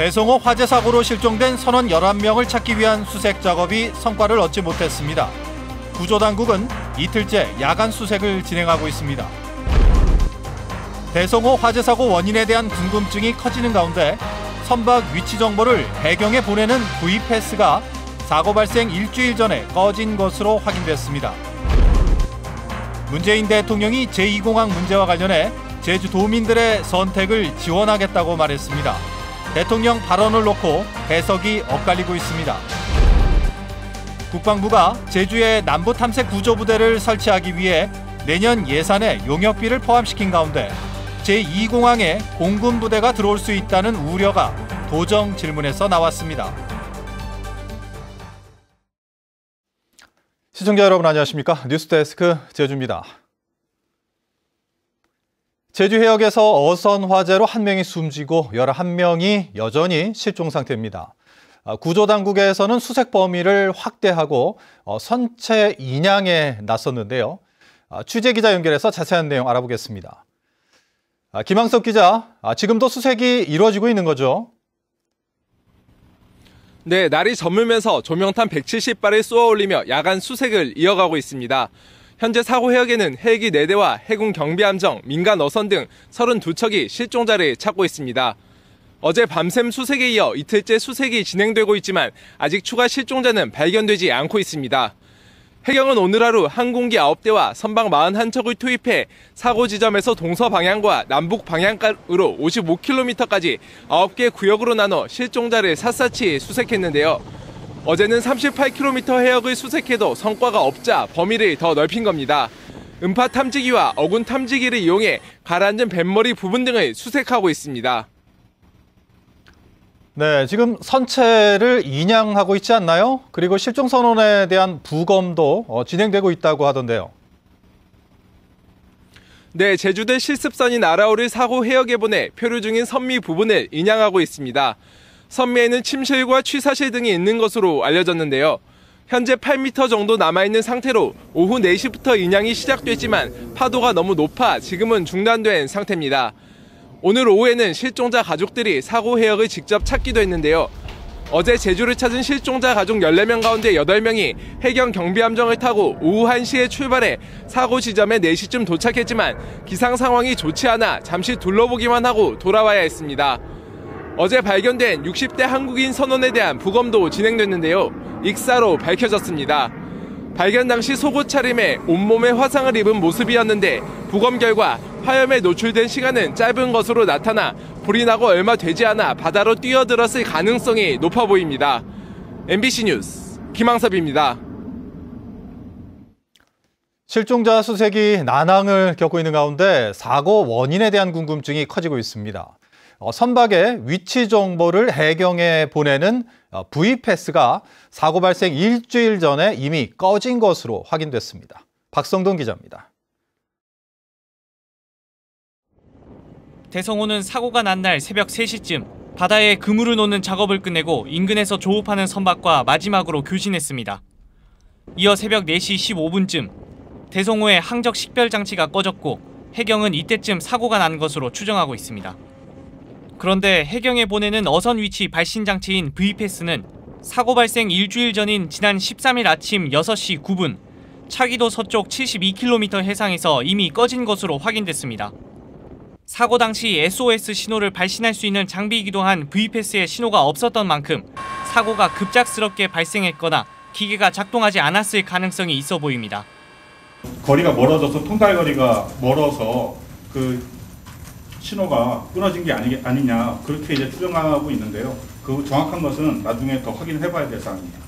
대성호 화재 사고로 실종된 선원 11명을 찾기 위한 수색 작업이 성과를 얻지 못했습니다. 구조당국은 이틀째 야간 수색을 진행하고 있습니다. 대성호 화재 사고 원인에 대한 궁금증이 커지는 가운데 선박 위치 정보를 해경에 보내는 V패스가 사고 발생 일주일 전에 꺼진 것으로 확인됐습니다. 문재인 대통령이 제2공항 문제와 관련해 제주도민들의 선택을 지원하겠다고 말했습니다. 대통령 발언을 놓고 해석이 엇갈리고 있습니다. 국방부가 제주에 남부탐색구조부대를 설치하기 위해 내년 예산에 용역비를 포함시킨 가운데 제2공항에 공군부대가 들어올 수 있다는 우려가 도정 질문에서 나왔습니다. 시청자 여러분 안녕하십니까? 뉴스데스크 제주입니다. 제주 해역에서 어선 화재로 1명이 숨지고 11명이 여전히 실종 상태입니다. 구조당국에서는 수색 범위를 확대하고 선체 인양에 나섰는데요. 취재기자 연결해서 자세한 내용 알아보겠습니다. 김항석 기자, 지금도 수색이 이루어지고 있는 거죠? 네, 날이 저물면서 조명탄 170발을 쏘아올리며 야간 수색을 이어가고 있습니다. 현재 사고 해역에는 헬기 4대와 해군 경비함정, 민간 어선 등 32척이 실종자를 찾고 있습니다. 어제 밤샘 수색에 이어 이틀째 수색이 진행되고 있지만 아직 추가 실종자는 발견되지 않고 있습니다. 해경은 오늘 하루 항공기 9대와 선박 41척을 투입해 사고 지점에서 동서 방향과 남북 방향으로 55km까지 9개 구역으로 나눠 실종자를 샅샅이 수색했는데요. 어제는 38km 해역을 수색해도 성과가 없자 범위를 더 넓힌 겁니다. 음파 탐지기와 어군 탐지기를 이용해 가라앉은 뱃머리 부분 등을 수색하고 있습니다. 네, 지금 선체를 인양하고 있지 않나요? 그리고 실종 선원에 대한 부검도 진행되고 있다고 하던데요. 네, 제주대 실습선이 날아오를 사고 해역에 보내 표류 중인 선미 부분을 인양하고 있습니다. 선미에는 침실과 취사실 등이 있는 것으로 알려졌는데요. 현재 8m 정도 남아있는 상태로 오후 4시부터 인양이 시작됐지만 파도가 너무 높아 지금은 중단된 상태입니다. 오늘 오후에는 실종자 가족들이 사고 해역을 직접 찾기도 했는데요. 어제 제주를 찾은 실종자 가족 14명 가운데 8명이 해경 경비함정을 타고 오후 1시에 출발해 사고 지점에 4시쯤 도착했지만 기상 상황이 좋지 않아 잠시 둘러보기만 하고 돌아와야 했습니다. 어제 발견된 60대 한국인 선원에 대한 부검도 진행됐는데요. 익사로 밝혀졌습니다. 발견 당시 속옷 차림에 온몸에 화상을 입은 모습이었는데 부검 결과 화염에 노출된 시간은 짧은 것으로 나타나 불이 나고 얼마 되지 않아 바다로 뛰어들었을 가능성이 높아 보입니다. MBC 뉴스 김항섭입니다. 실종자 수색이 난항을 겪고 있는 가운데 사고 원인에 대한 궁금증이 커지고 있습니다. 선박의 위치 정보를 해경에 보내는 V패스가 사고 발생 일주일 전에 이미 꺼진 것으로 확인됐습니다. 박성동 기자입니다. 대성호는 사고가 난 날 새벽 3시쯤 바다에 그물을 놓는 작업을 끝내고 인근에서 조업하는 선박과 마지막으로 교신했습니다. 이어 새벽 4시 15분쯤 대성호의 항적 식별 장치가 꺼졌고 해경은 이때쯤 사고가 난 것으로 추정하고 있습니다. 그런데 해경에 보내는 어선 위치 발신 장치인 V패스는 사고 발생 일주일 전인 지난 13일 아침 6시 9분 차기도 서쪽 72km 해상에서 이미 꺼진 것으로 확인됐습니다. 사고 당시 SOS 신호를 발신할 수 있는 장비이기도 한 V패스에 신호가 없었던 만큼 사고가 급작스럽게 발생했거나 기계가 작동하지 않았을 가능성이 있어 보입니다. 거리가 멀어져서 통달거리가 멀어서 그 신호가 끊어진 게 아니냐 그렇게 이제 추정하고 있는데요. 그 정확한 것은 나중에 더 확인해봐야 될 사항입니다.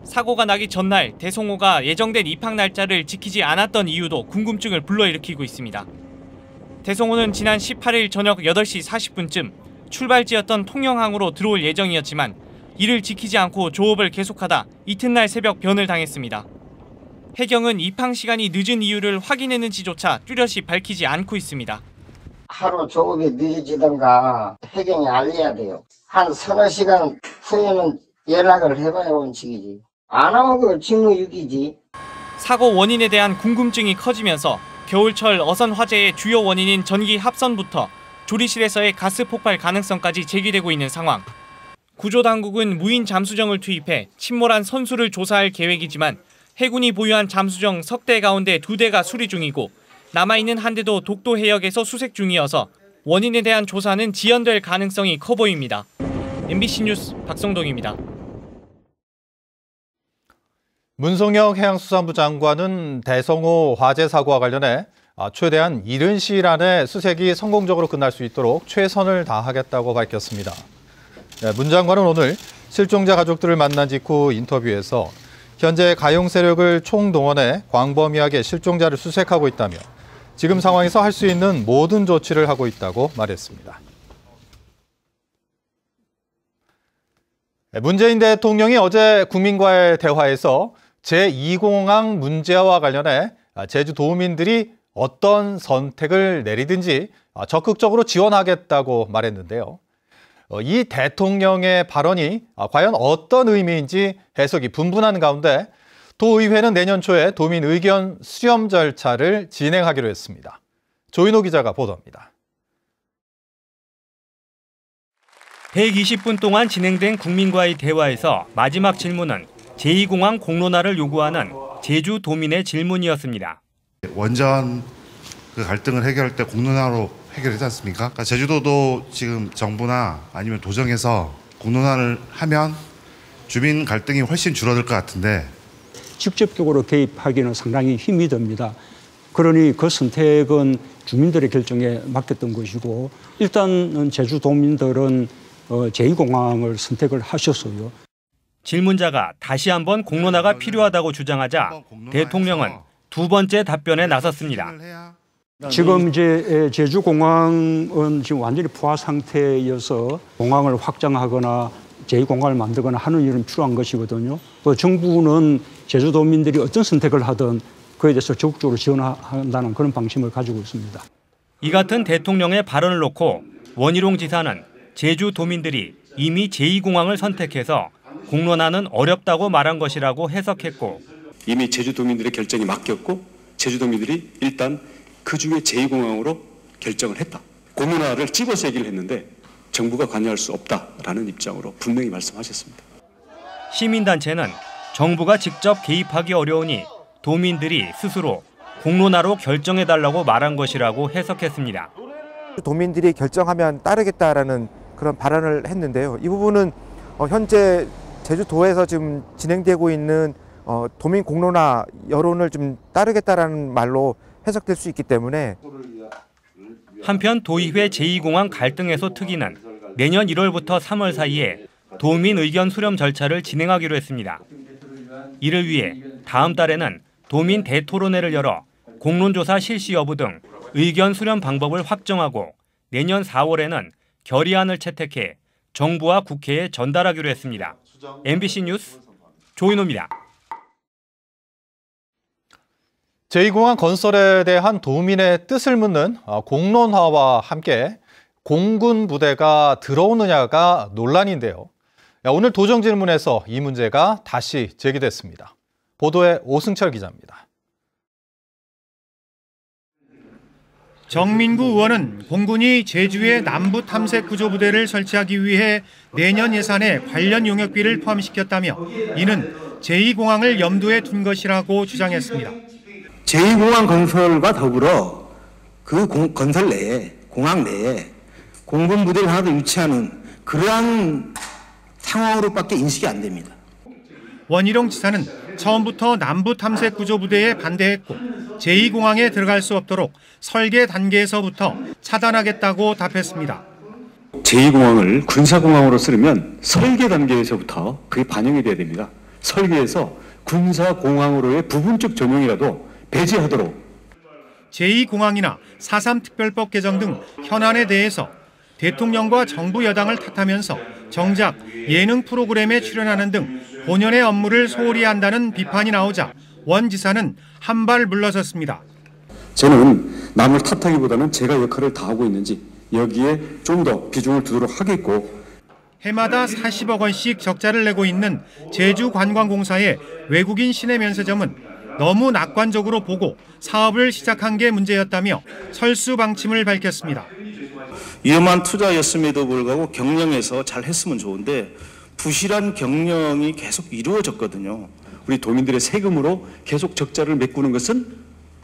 사고가 나기 전날 대성호가 예정된 입항 날짜를 지키지 않았던 이유도 궁금증을 불러일으키고 있습니다. 대성호는 지난 18일 저녁 8시 40분쯤 출발지였던 통영항으로 들어올 예정이었지만 이를 지키지 않고 조업을 계속하다 이튿날 새벽 변을 당했습니다. 해경은 입항 시간이 늦은 이유를 확인했는지조차 뚜렷이 밝히지 않고 있습니다. 하루 조업이 늦어지던가 해경에 알려야 돼요. 한 서너 시간 후에는 연락을 해봐야 원칙이지. 안 하면 그 직무유기지. 사고 원인에 대한 궁금증이 커지면서 겨울철 어선 화재의 주요 원인인 전기 합선부터 조리실에서의 가스 폭발 가능성까지 제기되고 있는 상황. 구조당국은 무인 잠수정을 투입해 침몰한 선수를 조사할 계획이지만 해군이 보유한 잠수정 3대 가운데 2대가 수리 중이고 남아있는 한 대도 독도 해역에서 수색 중이어서 원인에 대한 조사는 지연될 가능성이 커 보입니다. MBC 뉴스 박성동입니다. 문성혁 해양수산부 장관은 대성호 화재 사고와 관련해 최대한 이른 시일 안에 수색이 성공적으로 끝날 수 있도록 최선을 다하겠다고 밝혔습니다. 문 장관은 오늘 실종자 가족들을 만난 직후 인터뷰에서 현재 가용 세력을 총동원해 광범위하게 실종자를 수색하고 있다며 지금 상황에서 할 수 있는 모든 조치를 하고 있다고 말했습니다. 문재인 대통령이 어제 국민과의 대화에서 제2공항 문제와 관련해 제주도민들이 어떤 선택을 내리든지 적극적으로 지원하겠다고 말했는데요. 이 대통령의 발언이 과연 어떤 의미인지 해석이 분분한 가운데 도의회는 내년 초에 도민 의견 수렴 절차를 진행하기로 했습니다. 조인호 기자가 보도합니다. 120분 동안 진행된 국민과의 대화에서 마지막 질문은 제2공항 공론화를 요구하는 제주도민의 질문이었습니다. 원전 그 갈등을 해결할 때 공론화로 해결하지 않습니까? 그러니까 제주도도 지금 정부나 아니면 도정에서 공론화를 하면 주민 갈등이 훨씬 줄어들 것 같은데 직접적으로 개입하기는 상당히 힘이 듭니다. 그러니 그 선택은 주민들의 결정에 맡겼던 것이고 일단 제주도민들은 제2공항을 선택을 하셨어요. 질문자가 다시 한번 공론화가 필요하다고 주장하자 대통령은 두 번째 답변에 나섰습니다. 지금 이제 제주공항은 지금 완전히 포화 상태여서 공항을 확장하거나 제2공항을 만들거나 하는 일은 필요한 것이거든요. 정부는 제주도민들이 어떤 선택을 하든 그에 대해서 적극적으로 지원한다는 그런 방침을 가지고 있습니다. 이 같은 대통령의 발언을 놓고 원희룡 지사는 제주도민들이 이미 제2공항을 선택해서 공론화는 어렵다고 말한 것이라고 해석했고 이미 제주도민들의 결정이 맡겼고 제주도민들이 일단 그중에 제2공항으로 결정을 했다. 공론화를 찍어서 얘기를 했는데 정부가 관여할 수 없다라는 입장으로 분명히 말씀하셨습니다. 시민단체는 정부가 직접 개입하기 어려우니 도민들이 스스로 공론화로 결정해달라고 말한 것이라고 해석했습니다. 도민들이 결정하면 따르겠다라는 그런 발언을 했는데요. 이 부분은 현재 제주도에서 지금 진행되고 있는 도민 공론화 여론을 좀 따르겠다라는 말로 해석될 수 있기 때문에 한편 도의회 제2공항 갈등에서 특위는 내년 1월부터 3월 사이에 도민 의견 수렴 절차를 진행하기로 했습니다. 이를 위해 다음 달에는 도민 대토론회를 열어 공론조사 실시 여부 등 의견 수렴 방법을 확정하고 내년 4월에는 결의안을 채택해 정부와 국회에 전달하기로 했습니다. MBC 뉴스 조인호입니다. 제2공항 건설에 대한 도민의 뜻을 묻는 공론화와 함께 공군 부대가 들어오느냐가 논란인데요. 오늘 도정 질문에서 이 문제가 다시 제기됐습니다. 보도에 오승철 기자입니다. 정민구 의원은 공군이 제주에 남부 탐색 구조 부대를 설치하기 위해 내년 예산에 관련 용역비를 포함시켰다며 이는 제2공항을 염두에 둔 것이라고 주장했습니다. 제2공항 건설과 더불어 그 건설 내에 공항 내에 공군 부대를 하나 더 유치하는 그러한 상황으로밖에 인식이 안 됩니다. 원희룡 지사는 처음부터 남부 탐색 구조 부대에 반대했고 제2공항에 들어갈 수 없도록 설계 단계에서부터 차단하겠다고 답했습니다. 제2공항을 군사공항으로 쓰려면 설계 단계에서부터 그게 반영이 돼야 됩니다. 설계에서 군사공항으로의 부분적 전용이라도 배제하도록. 제2공항이나 4.3 특별법 개정 등 현안에 대해서 대통령과 정부 여당을 탓하면서 정작 예능 프로그램에 출연하는 등 본연의 업무를 소홀히 한다는 비판이 나오자 원 지사는 한 발 물러섰습니다. 저는 남을 탓하기보다는 제가 역할을 다하고 있는지 여기에 좀 더 비중을 두도록 하겠고 해마다 40억 원씩 적자를 내고 있는 제주관광공사의 외국인 시내 면세점은 너무 낙관적으로 보고 사업을 시작한 게 문제였다며 설수 방침을 밝혔습니다. 위험한 투자였음에도 불구하고 경영에서 잘 했으면 좋은데 부실한 경영이 계속 이루어졌거든요. 우리 도민들의 세금으로 계속 적자를 메꾸는 것은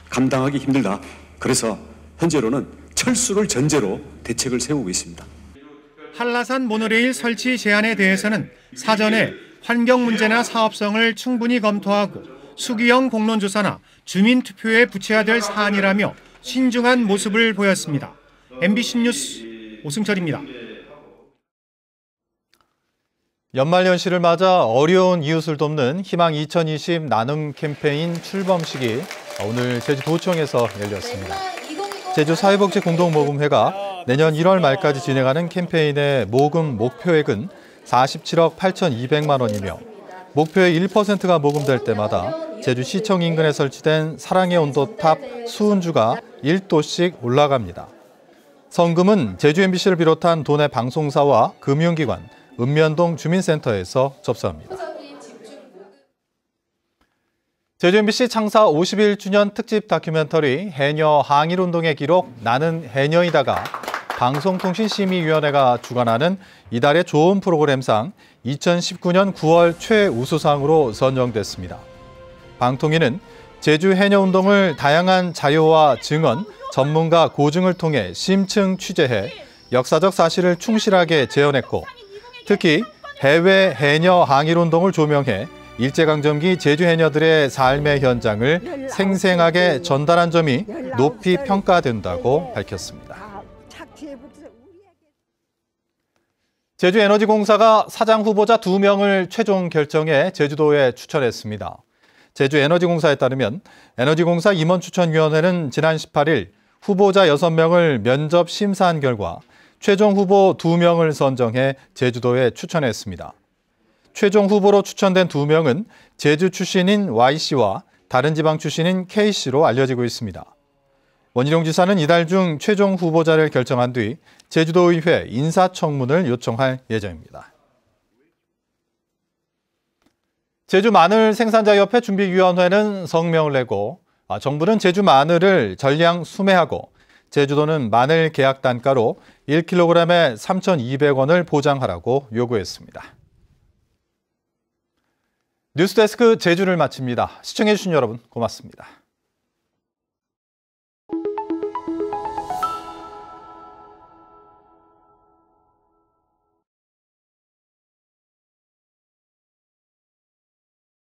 감당하기 힘들다. 그래서 현재로는 철수를 전제로 대책을 세우고 있습니다. 한라산 모노레일 설치 제안에 대해서는 사전에 환경 문제나 사업성을 충분히 검토하고 수기형 공론조사나 주민투표에 붙여야 될 사안이라며 신중한 모습을 보였습니다. MBC 뉴스 오승철입니다. 연말연시를 맞아 어려운 이웃을 돕는 희망 2020 나눔 캠페인 출범식이 오늘 제주도청에서 열렸습니다. 제주사회복지공동모금회가 내년 1월 말까지 진행하는 캠페인의 모금 목표액은 47억 8,200만 원이며 목표의 1%가 모금될 때마다 제주시청 인근에 설치된 사랑의 온도탑 수은주가 1도씩 올라갑니다. 성금은 제주 MBC를 비롯한 도내 방송사와 금융기관, 읍면동 주민센터에서 접수합니다. 제주 MBC 창사 51주년 특집 다큐멘터리 해녀 항일운동의 기록 나는 해녀이다가 방송통신심의위원회가 주관하는 이달의 좋은 프로그램상 2019년 9월 최우수상으로 선정됐습니다. 방통위는 제주 해녀운동을 다양한 자료와 증언, 전문가 고증을 통해 심층 취재해 역사적 사실을 충실하게 재현했고 특히 해외 해녀 항일운동을 조명해 일제강점기 제주 해녀들의 삶의 현장을 생생하게 전달한 점이 높이 평가된다고 밝혔습니다. 제주에너지공사가 사장 후보자 2명을 최종 결정해 제주도에 추천했습니다. 제주에너지공사에 따르면 에너지공사 임원추천위원회는 지난 18일 후보자 6명을 면접 심사한 결과 최종 후보 2명을 선정해 제주도에 추천했습니다. 최종 후보로 추천된 2명은 제주 출신인 Y씨와 다른 지방 출신인 K씨로 알려지고 있습니다. 원희룡 지사는 이달 중 최종 후보자를 결정한 뒤 제주도의회 인사청문을 요청할 예정입니다. 제주 마늘 생산자협회 준비위원회는 성명을 내고 정부는 제주 마늘을 전량 수매하고 제주도는 마늘 계약 단가로 1kg에 3,200원을 보장하라고 요구했습니다. 뉴스데스크 제주를 마칩니다. 시청해주신 여러분 고맙습니다.